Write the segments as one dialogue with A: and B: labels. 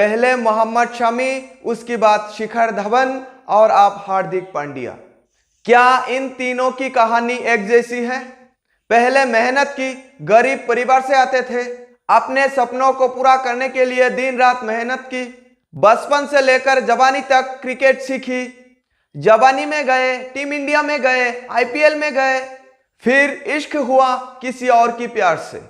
A: पहले मोहम्मद शमी, उसके बाद शिखर धवन और अब हार्दिक पांड्या। क्या इन तीनों की कहानी एक जैसी है? पहले मेहनत की, गरीब परिवार से आते थे, अपने सपनों को पूरा करने के लिए दिन रात मेहनत की, बचपन से लेकर जवानी तक क्रिकेट सीखी, जवानी में गए, टीम इंडिया में गए, आईपीएल में गए, फिर इश्क हुआ किसी और की प्यार से,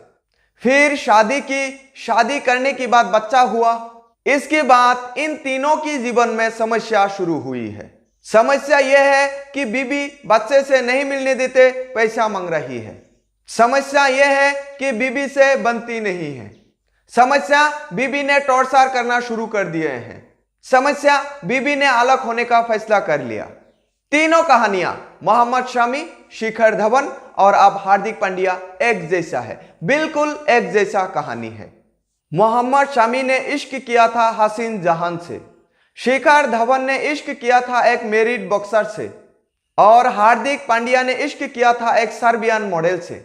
A: फिर शादी की, शादी करने के बाद बच्चा हुआ। इसके बाद इन तीनों की जीवन में समस्या शुरू हुई है। समस्या यह है कि बीबी बच्चे से नहीं मिलने देते, पैसा मांग रही है। समस्या यह है कि बीबी से बनती नहीं है। समस्या बीबी ने टॉर्चर करना शुरू कर दिए हैं। समस्या बीबी ने अलग होने का फैसला कर लिया। तीनों कहानियां मोहम्मद शमी, शिखर धवन और अब हार्दिक पांड्या एक जैसा है, बिल्कुल एक जैसा कहानी है। मोहम्मद शमी ने इश्क किया था हसीन जहान से, शिखर धवन ने इश्क किया था एक मैरिड बॉक्सर से, और हार्दिक पांड्या ने इश्क किया था एक सर्बियन मॉडल से।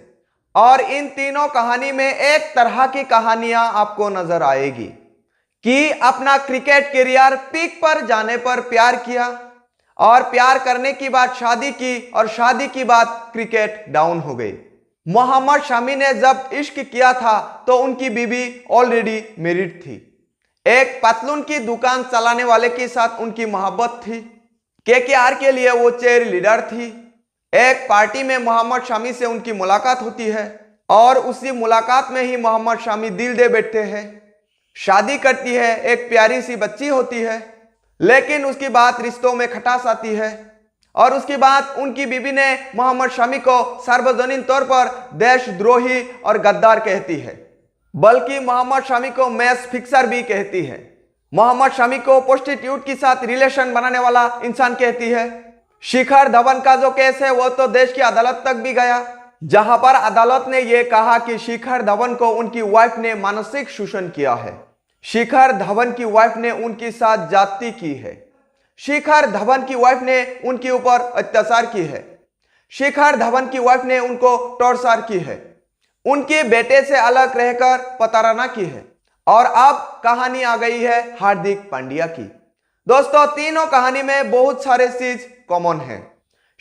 A: और इन तीनों कहानी में एक तरह की कहानियां आपको नजर आएगी कि अपना क्रिकेट करियर पीक पर जाने पर प्यार किया, और प्यार करने की बाद शादी की, और शादी की बाद क्रिकेट डाउन हो गई। मोहम्मद शमी ने जब इश्क किया था तो उनकी बीवी ऑलरेडी मैरिड थी। एक पतलून की दुकान चलाने वाले के साथ उनकी मोहब्बत थी। केकेआर के लिए वो चेयर लीडर थी। एक पार्टी में मोहम्मद शमी से उनकी मुलाकात होती है, और उसी मुलाकात में ही मोहम्मद शमी दिल दे बैठते हैं। शादी करती है, एक प्यारी सी बच्ची होती है, लेकिन उसके बाद रिश्तों में खटास आती है, और उसके बाद उनकी बीवी ने मोहम्मद शमी को सार्वजनिक तौर पर देशद्रोही और गद्दार कहती है, बल्कि मोहम्मद शमी को मैच फिक्सर भी कहती है। मोहम्मद शमी को प्रोस्टिट्यूट के साथ रिलेशन बनाने वाला इंसान कहती है। शिखर धवन का जो केस है वो तो देश की अदालत तक भी गया, जहां पर अदालत ने यह कहा कि शिखर धवन को उनकी वाइफ ने मानसिक शोषण किया है। शिखर धवन की वाइफ ने उनके साथ जाति की है। शिखर धवन की वाइफ ने उनके ऊपर अत्याचार की है। शिखर धवन की वाइफ ने उनको टॉर्चर की है, उनके बेटे से अलग रहकर प्रताड़ना की है। और अब कहानी आ गई है हार्दिक पांड्या की। दोस्तों, तीनों कहानी में बहुत सारे चीज कॉमन है।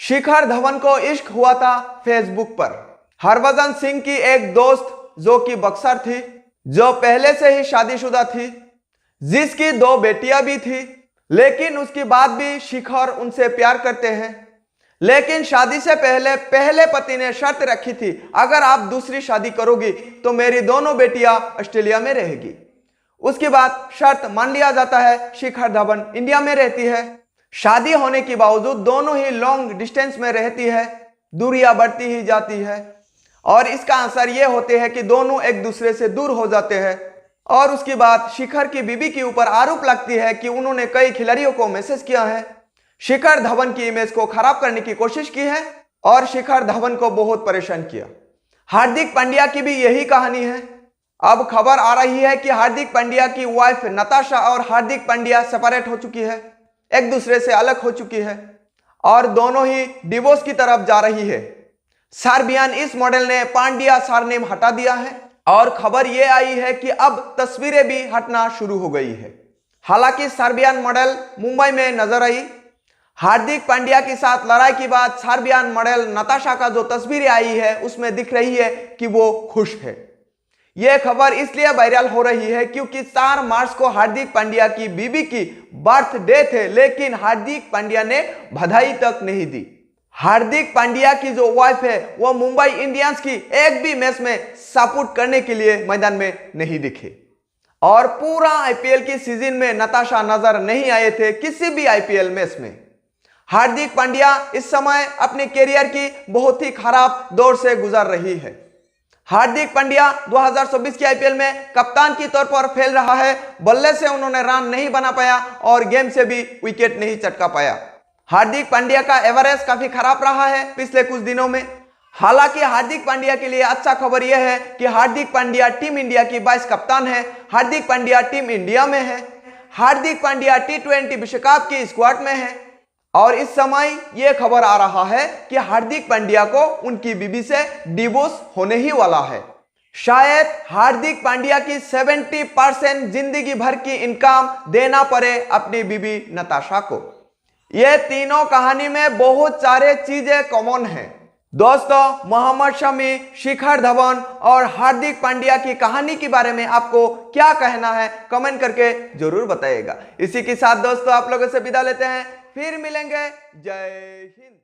A: शिखर धवन को इश्क हुआ था फेसबुक पर हरभजन सिंह की एक दोस्त जो कि बॉक्सर थी, जो पहले से ही शादीशुदा थी, जिसकी 2 बेटियां भी थी। लेकिन उसके बाद भी शिखर उनसे प्यार करते हैं। लेकिन शादी से पहले पति ने शर्त रखी थी, अगर आप दूसरी शादी करोगी तो मेरी दोनों बेटियां ऑस्ट्रेलिया में रहेगी। उसके बाद शर्त मान लिया जाता है। शिखर धवन इंडिया में रहती है। शादी होने के बावजूद दोनों ही लॉन्ग डिस्टेंस में रहती है, दूरियां बढ़ती ही जाती है, और इसका असर यह होते है कि दोनों एक दूसरे से दूर हो जाते हैं। और उसके बाद शिखर की बीवी के ऊपर आरोप लगती है कि उन्होंने कई खिलाड़ियों को मैसेज किया है, शिखर धवन की इमेज को खराब करने की कोशिश की है, और शिखर धवन को बहुत परेशान किया। हार्दिक पांड्या की भी यही कहानी है। अब खबर आ रही है कि हार्दिक पांड्या की वाइफ नताशा और हार्दिक पांड्या सेपरेट हो चुकी है, एक दूसरे से अलग हो चुकी है, और दोनों ही डिवोर्स की तरफ जा रही है। सर्बियन इस मॉडल ने पांड्या सरनेम हटा दिया है, और खबर यह आई है कि अब तस्वीरें भी हटना शुरू हो गई है। हालांकि सर्बियन मॉडल मुंबई में नजर आई। हार्दिक पांड्या के साथ लड़ाई के बाद सर्बियन मॉडल नताशा का जो तस्वीरें आई है उसमें दिख रही है कि वो खुश है। यह खबर इसलिए वायरल हो रही है क्योंकि 4 मार्च को हार्दिक पांड्या की बीवी की बर्थडे थे, लेकिन हार्दिक पांड्या ने बधाई तक नहीं दी। हार्दिक पांड्या की जो वाइफ है वो मुंबई इंडियंस की एक भी मैच में सपोर्ट करने के लिए मैदान में नहीं दिखे, और पूरा आईपीएल की सीजन में नताशा नजर नहीं आए थे किसी भी आईपीएल मैच में। हार्दिक पांड्या इस समय अपने कैरियर की बहुत ही खराब दौर से गुजर रही है। हार्दिक पांड्या 2024 की आईपीएल में कप्तान के तौर पर फैल रहा है। बल्ले से उन्होंने रन नहीं बना पाया, और गेम से भी विकेट नहीं चटका पाया। हार्दिक पांड्या का एवरेज काफी खराब रहा है पिछले कुछ दिनों में। हालांकि हार्दिक पांड्या के लिए अच्छा खबर यह है कि हार्दिक पांड्या टीम इंडिया की वाइस कप्तान है। हार्दिक पांड्या टीम इंडिया में है। हार्दिक पांड्या T20 विश्व कप की स्क्वाड में है, और इस समय यह खबर आ रहा है कि हार्दिक पांड्या को उनकी बीवी से डिवोर्स होने ही वाला है। शायद हार्दिक पांड्या की 70% जिंदगी भर की इनकम देना पड़े अपनी बीबी नताशा को। ये तीनों कहानी में बहुत सारे चीजें कॉमन हैं। दोस्तों, मोहम्मद शमी, शिखर धवन और हार्दिक पांड्या की कहानी के बारे में आपको क्या कहना है, कमेंट करके जरूर बताइएगा। इसी के साथ दोस्तों आप लोगों से विदा लेते हैं, फिर मिलेंगे। जय हिंद।